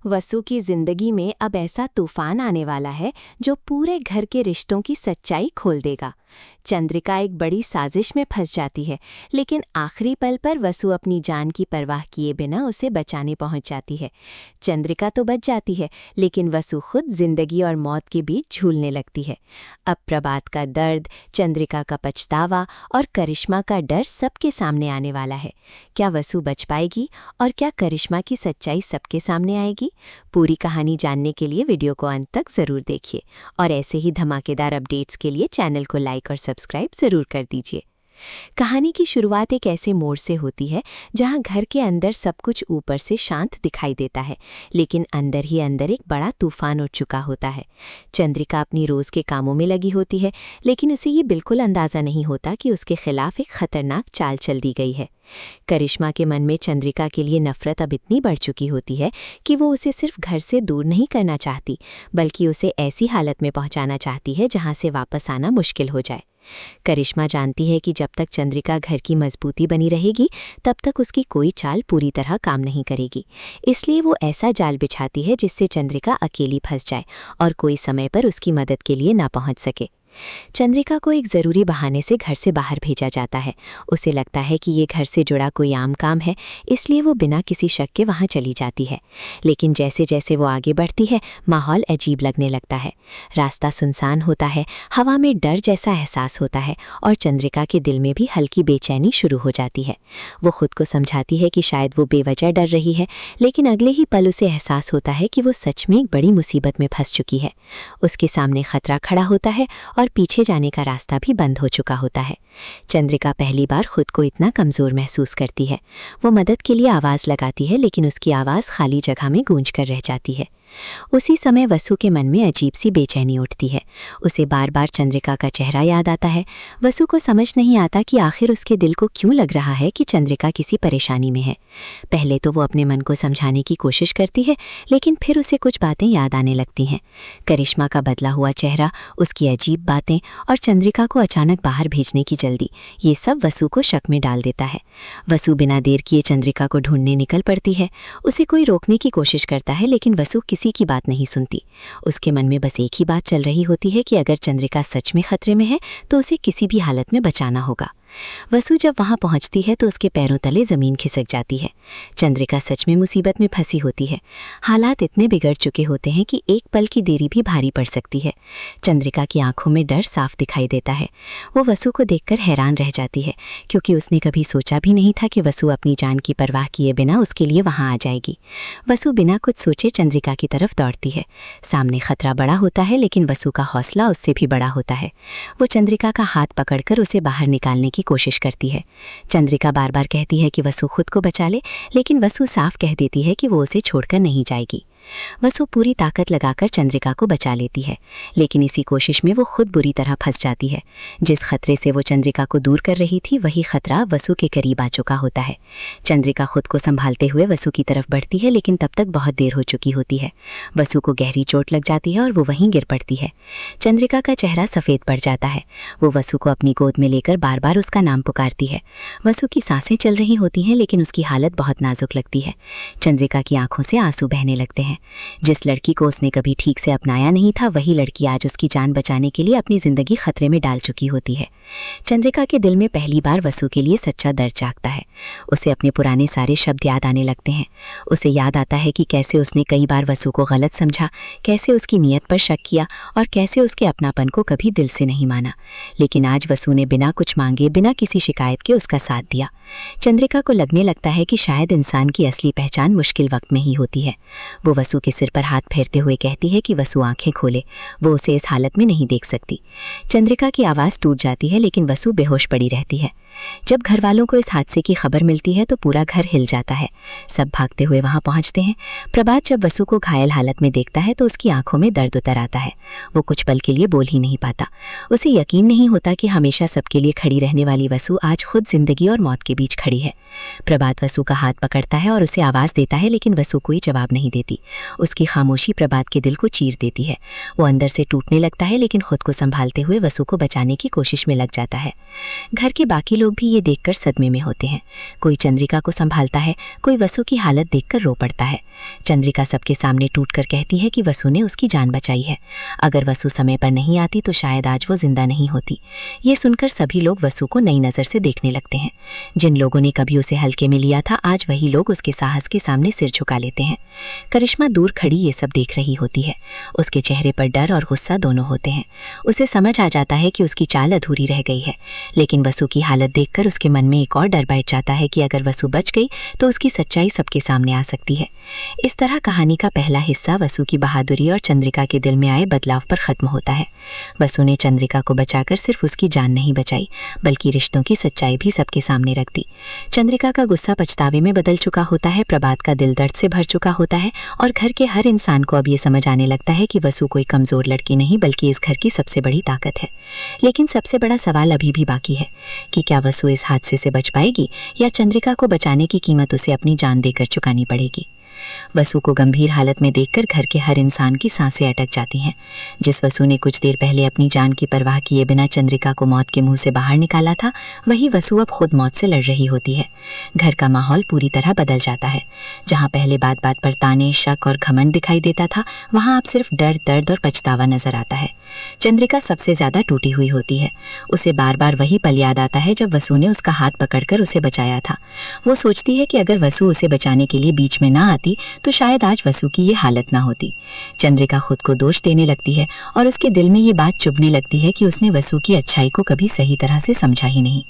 वसु की जिंदगी में अब ऐसा तूफान आने वाला है जो पूरे घर के रिश्तों की सच्चाई खोल देगा। चंद्रिका एक बड़ी साजिश में फंस जाती है, लेकिन आखिरी पल पर वसु अपनी जान की परवाह किए बिना उसे बचाने पहुंच जाती है। चंद्रिका तो बच जाती है, लेकिन वसु खुद जिंदगी और मौत के बीच झूलने लगती है। अब प्रभात का दर्द, चंद्रिका का पछतावा और करिश्मा का डर सबके सामने आने वाला है। क्या वसु बच पाएगी और क्या करिश्मा की सच्चाई सबके सामने आएगी? पूरी कहानी जानने के लिए वीडियो को अंत तक ज़रूर देखिए और ऐसे ही धमाकेदार अपडेट्स के लिए चैनल को लाइक और सब्सक्राइब ज़रूर कर दीजिए। कहानी की शुरुआत एक ऐसे मोड़ से होती है जहां घर के अंदर सब कुछ ऊपर से शांत दिखाई देता है, लेकिन अंदर ही अंदर एक बड़ा तूफान उठ चुका होता है। चंद्रिका अपनी रोज़ के कामों में लगी होती है, लेकिन उसे ये बिल्कुल अंदाज़ा नहीं होता कि उसके खिलाफ एक खतरनाक चाल चल दी गई है। करिश्मा के मन में चंद्रिका के लिए नफरत अब इतनी बढ़ चुकी होती है कि वो उसे सिर्फ घर से दूर नहीं करना चाहती, बल्कि उसे ऐसी हालत में पहुंचाना चाहती है जहां से वापस आना मुश्किल हो जाए। करिश्मा जानती है कि जब तक चंद्रिका घर की मजबूती बनी रहेगी, तब तक उसकी कोई चाल पूरी तरह काम नहीं करेगी। इसलिए वो ऐसा जाल बिछाती है जिससे चंद्रिका अकेली फंस जाए और कोई समय पर उसकी मदद के लिए ना पहुंच सके। चंद्रिका को एक ज़रूरी बहाने से घर से बाहर भेजा जाता है। उसे लगता है कि ये घर से जुड़ा कोई आम काम है, इसलिए वो बिना किसी शक के वहाँ चली जाती है। लेकिन जैसे जैसे वो आगे बढ़ती है, माहौल अजीब लगने लगता है। रास्ता सुनसान होता है, हवा में डर जैसा एहसास होता है और चंद्रिका के दिल में भी हल्की बेचैनी शुरू हो जाती है। वो खुद को समझाती है कि शायद वो बेवजह डर रही है, लेकिन अगले ही पल उसे एहसास होता है कि वो सच में एक बड़ी मुसीबत में फंस चुकी है। उसके सामने खतरा खड़ा होता है और पीछे जाने का रास्ता भी बंद हो चुका होता है। चंद्रिका पहली बार खुद को इतना कमज़ोर महसूस करती है। वो मदद के लिए आवाज़ लगाती है, लेकिन उसकी आवाज़ खाली जगह में गूंज कर रह जाती है। उसी समय वसु के मन में अजीब सी बेचैनी उठती है। उसे बार बार चंद्रिका का चेहरा याद आता है। वसु को समझ नहीं आता कि आखिर उसके दिल को क्यों लग रहा है कि चंद्रिका किसी परेशानी में है। पहले तो वो अपने मन को समझाने की कोशिश करती है, लेकिन फिर उसे कुछ बातें याद आने लगती हैं। करिश्मा का बदला हुआ चेहरा, उसकी अजीब बातें और चंद्रिका को अचानक बाहर भेजने की जल्दी, ये सब वसु को शक में डाल देता है। वसु बिना देर किए चंद्रिका को ढूंढने निकल पड़ती है। उसे कोई रोकने की कोशिश करता है, लेकिन वसु किसी की बात नहीं सुनती। उसके मन में बस एक ही बात चल रही होती है कि अगर चंद्रिका सच में खतरे में है तो उसे किसी भी हालत में बचाना होगा। वसु जब वहां पहुंचती है तो उसके पैरों तले ज़मीन खिसक जाती है। चंद्रिका सच में मुसीबत में फंसी होती है। हालात इतने बिगड़ चुके होते हैं कि एक पल की देरी भी भारी पड़ सकती है। चंद्रिका की आंखों में डर साफ दिखाई देता है। वो वसु को देखकर हैरान रह जाती है, क्योंकि उसने कभी सोचा भी नहीं था कि वसु अपनी जान की परवाह किए बिना उसके लिए वहां आ जाएगी। वसु बिना कुछ सोचे चंद्रिका की तरफ दौड़ती है। सामने खतरा बड़ा होता है, लेकिन वसु का हौसला उससे भी बड़ा होता है। वो चंद्रिका का हाथ पकड़कर उसे बाहर निकालने की कोशिश करती है। चंद्रिका बार बार कहती है कि वसु खुद को बचा ले, लेकिन वसु साफ कह देती है कि वो उसे छोड़कर नहीं जाएगी। वसु पूरी ताकत लगाकर चंद्रिका को बचा लेती है, लेकिन इसी कोशिश में वो खुद बुरी तरह फंस जाती है। जिस खतरे से वो चंद्रिका को दूर कर रही थी, वही खतरा वसु के करीब आ चुका होता है। चंद्रिका खुद को संभालते हुए वसु की तरफ बढ़ती है, लेकिन तब तक बहुत देर हो चुकी होती है। वसु को गहरी चोट लग जाती है और वो वहीं गिर पड़ती है। चंद्रिका का चेहरा सफ़ेद पड़ जाता है। वो वसु को अपनी गोद में लेकर बार बार उसका नाम पुकारती है। वसु की सांसें चल रही होती हैं, लेकिन उसकी हालत बहुत नाजुक लगती है। चंद्रिका की आंखों से आंसू बहने लगते हैं। जिस लड़की को उसने कभी ठीक से अपनाया नहीं था, वही लड़की आज उसकी जान बचाने के लिए अपनी जिंदगी खतरे में डाल चुकी होती है। चंद्रिका के दिल में पहली बार वसु के लिए सच्चा दर्द जागता है। उसे अपने पुराने सारे शब्द याद आने लगते हैं। उसे याद आता है कि कैसे उसने कई बार वसु को गलत समझा, कैसे उसकी नीयत पर शक किया और कैसे उसके अपनापन को कभी दिल से नहीं माना। लेकिन आज वसु ने बिना कुछ मांगे, बिना किसी शिकायत के उसका साथ दिया। चंद्रिका को लगने लगता है कि शायद इंसान की असली पहचान मुश्किल वक्त में ही होती है। वो वसु के सिर पर हाथ फेरते हुए कहती है कि वसु आंखें खोले, वो उसे इस हालत में नहीं देख सकती। चंद्रिका की आवाज़ टूट जाती है, लेकिन वसु बेहोश पड़ी रहती है। जब घर वालों को इस हादसे की खबर मिलती है तो पूरा घर हिल जाता है। सब भागते हुए वहां पहुंचते हैं। प्रभात जब वसु को घायल हालत में देखता है तो उसकी आंखों में दर्द उतर आता है। वो कुछ पल के लिए बोल ही नहीं पाता। उसे यकीन नहीं होता कि हमेशा सबके लिए खड़ी रहने वाली वसु आज खुद जिंदगी और मौत के बीच खड़ी है। प्रभात वसु का हाथ पकड़ता है और उसे आवाज़ देता है, लेकिन वसु कोई जवाब नहीं देती। उसकी खामोशी प्रभात के दिल को चीर देती है। वो अंदर से टूटने लगता है, लेकिन खुद को संभालते हुए वसु को बचाने की कोशिश में लग जाता है। घर के बाकी लोग लोग भी ये देखकर सदमे में होते हैं। कोई चंद्रिका को संभालता है, कोई वसु की हालत देखकर रो पड़ता है। चंद्रिका सबके सामने टूटकर कहती है कि वसु ने उसकी जान बचाई है। अगर वसु समय पर नहीं आती तो शायद आज वो जिंदा नहीं होती। ये सुनकर सभी लोग वसु को नई नज़र से देखने लगते हैं। जिन लोगों ने कभी उसे हल्के में लिया था, आज वही लोग उसके साहस के सामने सिर झुका लेते हैं। करिश्मा दूर खड़ी ये सब देख रही होती है। उसके चेहरे पर डर और गुस्सा दोनों होते हैं। उसे समझ आ जाता है कि उसकी चाल अधूरी रह गई है, लेकिन वसु की हालत देखकर उसके मन में एक और डर बैठ जाता है कि अगर वसु बच गई तो उसकी सच्चाई सबके सामने आ सकती है। इस तरह कहानी का पहला हिस्सा वसु की बहादुरी और चंद्रिका के दिल में आए बदलाव पर खत्म होता है। वसु ने चंद्रिका को बचाकर सिर्फ उसकी जान नहीं बचाई, बल्कि रिश्तों की सच्चाई भी सबके सामने रख दी। चंद्रिका का गुस्सा पछतावे में बदल चुका होता है, प्रभात का दिल दर्द से भर चुका होता है और घर के हर इंसान को अब ये समझ आने लगता है कि वसु कोई कमजोर लड़की नहीं बल्कि इस घर की सबसे बड़ी ताकत है। लेकिन सबसे बड़ा सवाल अभी भी बाकी है कि क्या वसु इस हादसे से बच पाएगी या चंद्रिका को बचाने की कीमत उसे अपनी जान देकर चुकानी पड़ेगी। वसु को गंभीर हालत में देखकर घर के हर इंसान की सांसें अटक जाती हैं। जिस वसु ने कुछ देर पहले अपनी जान की परवाह किए बिना चंद्रिका को मौत के मुंह से बाहर निकाला था, वही वसु अब खुद मौत से लड़ रही होती है। घर का माहौल पूरी तरह बदल जाता है। जहाँ पहले बात बात पर ताने, शक और घमंड दिखाई देता था, वहाँ अब सिर्फ डर, दर्द और पछतावा नजर आता है। चंद्रिका सबसे ज्यादा टूटी हुई होती है। उसे बार बार वही पल याद आता है जब वसु ने उसका हाथ पकड़कर उसे बचाया था। वो सोचती है कि अगर वसु उसे बचाने के लिए बीच में ना आती तो शायद आज वसु की ये हालत ना होती। चंद्रिका खुद को दोष देने लगती है और उसके दिल में ये बात चुभने लगती है कि उसने वसु की अच्छाई को कभी सही तरह से समझा ही नहीं।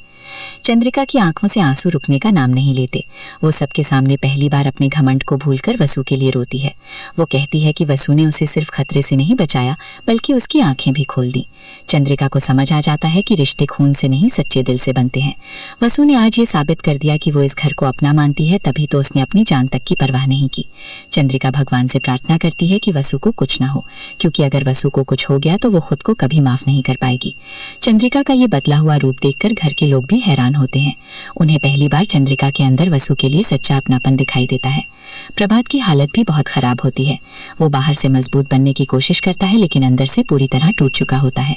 चंद्रिका की आंखों से आंसू रुकने का नाम नहीं लेते। वो सबके सामने पहली बार अपने घमंड को भूलकर वसु के लिए रोती है। वो कहती है कि वसु ने उसे सिर्फ खतरे से नहीं बचाया बल्कि उसकी आंखें भी खोल दी। चंद्रिका को समझ आ जाता है कि रिश्ते खून से नहीं सच्चे दिल से बनते हैं। वसु ने आज ये साबित कर दिया कि वो इस घर को अपना मानती है, तभी तो उसने अपनी जान तक की परवाह नहीं की। चंद्रिका भगवान से प्रार्थना करती है कि वसु को कुछ ना हो, क्योंकि अगर वसु को कुछ हो गया तो वो खुद को कभी माफ नहीं कर पाएगी। चंद्रिका का ये बदला हुआ रूप देखकर घर के लोग भी हैरान होते हैं। उन्हें पहली बार चंद्रिका के अंदर वसु के लिए सच्चा अपनापन दिखाई देता है। प्रभात की हालत भी बहुत खराब होती है। वो बाहर से मजबूत बनने की कोशिश करता है, लेकिन अंदर से पूरी तरह टूट चुका होता है।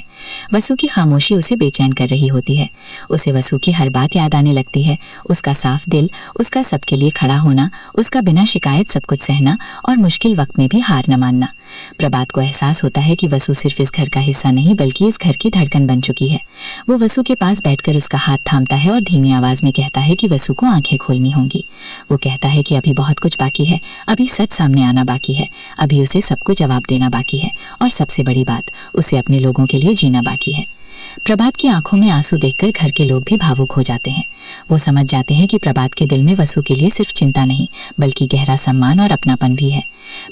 वसु की खामोशी उसे बेचैन कर रही होती है। उसे वसु की हर बात याद आने लगती है, उसका साफ दिल, उसका सबके लिए खड़ा होना, उसका बिना शिकायत सब कुछ सहना और मुश्किल वक्त में भी हार न मानना। प्रभात को एहसास होता है कि वसु सिर्फ इस घर का हिस्सा नहीं बल्कि इस घर की धड़कन बन चुकी है। वो वसु के पास बैठकर उसका हाथ थामता है और धीमी आवाज में कहता है कि वसु को आंखें खोलनी होंगी। वो कहता है कि अभी बहुत कुछ बाकी है, अभी सच सामने आना बाकी है, अभी उसे सबको जवाब देना बाकी है और सबसे बड़ी बात, उसे अपने लोगों के लिए जीना बाकी है। प्रभात की आंखों में आंसू देखकर घर के लोग भी भावुक हो जाते हैं। वो समझ जाते हैं कि प्रभात के दिल में वसु के लिए सिर्फ चिंता नहीं बल्कि गहरा सम्मान और अपनापन भी है।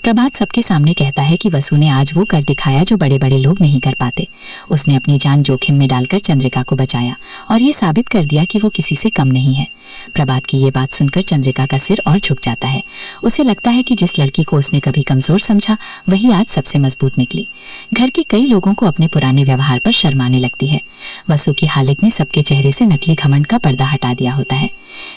प्रभात सबके सामने कहता है कि वसु ने आज वो कर दिखाया जो बड़े बड़े लोग नहीं कर पाते। उसने अपनी जान जोखिम में डालकर चंद्रिका को बचाया और ये साबित कर दिया कि वो किसी से कम नहीं है। प्रभात की ये बात सुनकर चंद्रिका का सिर और झुक जाता है। उसे लगता है कि जिस लड़की को उसने कभी कमजोर समझा वही आज सबसे मजबूत निकली। घर के कई लोगों को अपने पुराने व्यवहार पर शर्माने लगती है। वसु की हालत ने सबके चेहरे से नकली घमंड का पर्दा हटा दिया होता है,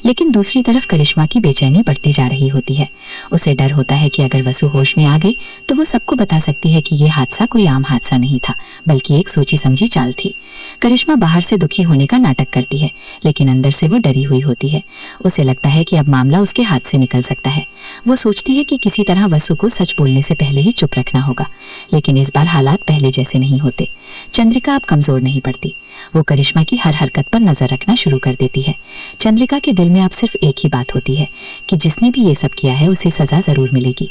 लेकिन दूसरी तरफ करिश्मा की बेचैनी बढ़ती जा रही होती है। उसे डर होता है कि अगर वसु होश में आ गई तो वो सबको बता सकती है कि ये हादसा कोई आम हादसा नहीं था बल्कि एक सोची समझी चाल थी। करिश्मा बाहर से दुखी होने का नाटक करती है, लेकिन अंदर से वो डरी हुई होती है। उसे लगता है कि अब मामला उसके हाथ से निकल सकता है। वो सोचती है कि किसी तरह वसु को सच बोलने से पहले ही चुप रखना होगा, लेकिन इस बार हालात पहले जैसे नहीं होते। चंद्रिका अब कमजोर नहीं पड़ती। वो करिश्मा की हर हरकत पर नजर रखना शुरू कर देती है। चंद्रिका के दिल में अब सिर्फ एक ही बात होती है कि जिसने भी ये सब किया है उसे सजा जरूर मिलेगी।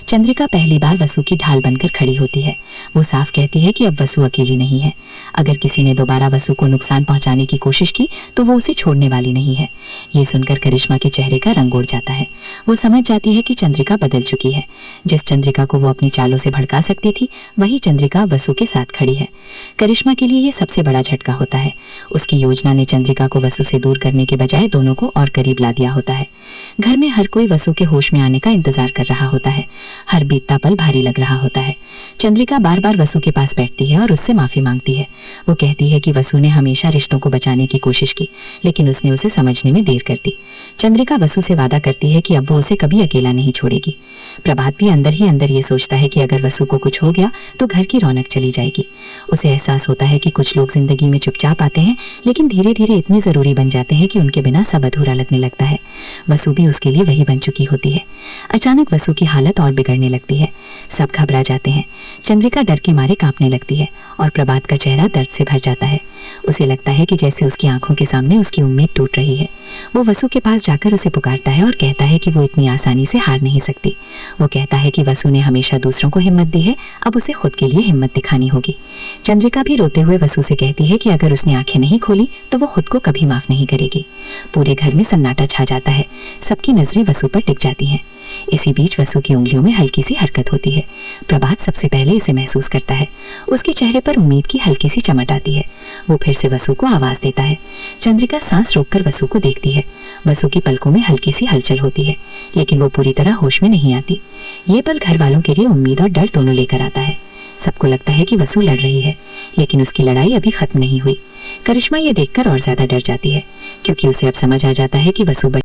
चंद्रिका पहली बार वसु की ढाल बनकर खड़ी होती है। वो साफ कहती है कि अब वसु अकेली नहीं है। अगर किसी ने दोबारा वसु को नुकसान पहुंचाने की कोशिश की तो वो उसे छोड़ने वाली नहीं है। ये सुनकर करिश्मा के चेहरे का रंग उड़ जाता है। वो समझ जाती है कि चंद्रिका बदल चुकी है। जिस चंद्रिका को वो अपनी चालों से भड़का सकती थी वही चंद्रिका वसु के साथ खड़ी है। करिश्मा के लिए ये सबसे बड़ा झटका होता है। उसकी योजना ने चंद्रिका को वसु से दूर करने के बजाय दोनों को और करीब ला दिया होता है। घर में हर कोई वसु के होश में आने का इंतजार कर रहा होता है। हर बीतता पल भारी लग रहा होता है। चंद्रिका बार बार वसु के पास बैठती है और उससे माफी मांगती है। वो कहती है कि वसु ने हमेशा रिश्तों को बचाने की कोशिश की, लेकिन उसने उसे समझने में देर कर दी। चंद्रिका वसु से वादा करती है कि अब वो उसे कभी अकेला नहीं छोड़ेगी। प्रभात भी अंदर ही अंदर ये सोचता है कि अगर वसु को कुछ हो गया तो घर की रौनक चली जाएगी। उसे एहसास होता है कि कुछ लोग जिंदगी में चुपचाप आते हैं, लेकिन धीरे धीरे इतने जरूरी बन जाते हैं कि उनके बिना सब अधूरा लगने लगता है। वसु भी उसके लिए वही बन चुकी होती है। अचानक वसु की हालत और बिगड़ने लगती है। सब घबरा जाते हैं। चंद्रिका डर के मारे कांपने लगती है और प्रभात का चेहरा दर्द से भर जाता है। उसे लगता है कि जैसे उसकी आंखों के सामने उसकी उम्मीद टूट रही है। वो वसु के पास जाकर उसे पुकारता है और कहता है कि वो इतनी आसानी से हार नहीं सकती। वो कहता है कि वसु ने हमेशा दूसरों को हिम्मत दी है, अब उसे खुद के लिए हिम्मत दिखानी होगी। चंद्रिका भी रोते हुए वसु से कहती है कि अगर उसने आंखें नहीं खोली तो वो खुद को कभी माफ नहीं करेगी। पूरे घर में सन्नाटा छा जाता है। सबकी नजरें वसु पर टिक जाती हैं। इसी बीच वसु की उंगलियों में हल्की सी हरकत होती है। प्रभात सबसे पहले इसे महसूस करता है। उसके चेहरे पर उम्मीद की हल्की सी चमक आती है। वो फिर से वसु को आवाज देता है। चंद्रिका सांस रोककर वसु को देखती है। वसु की पलकों में हल्की सी हलचल होती है, लेकिन वो पूरी तरह होश में नहीं आती। ये पल घर वालों के लिए उम्मीद और डर दोनों लेकर आता है। सबको लगता है कि वसु लड़ रही है, लेकिन उसकी लड़ाई अभी खत्म नहीं हुई। करिश्मा ये देखकर और ज्यादा डर जाती है, क्योंकि उसे अब समझ आ जाता है कि वसु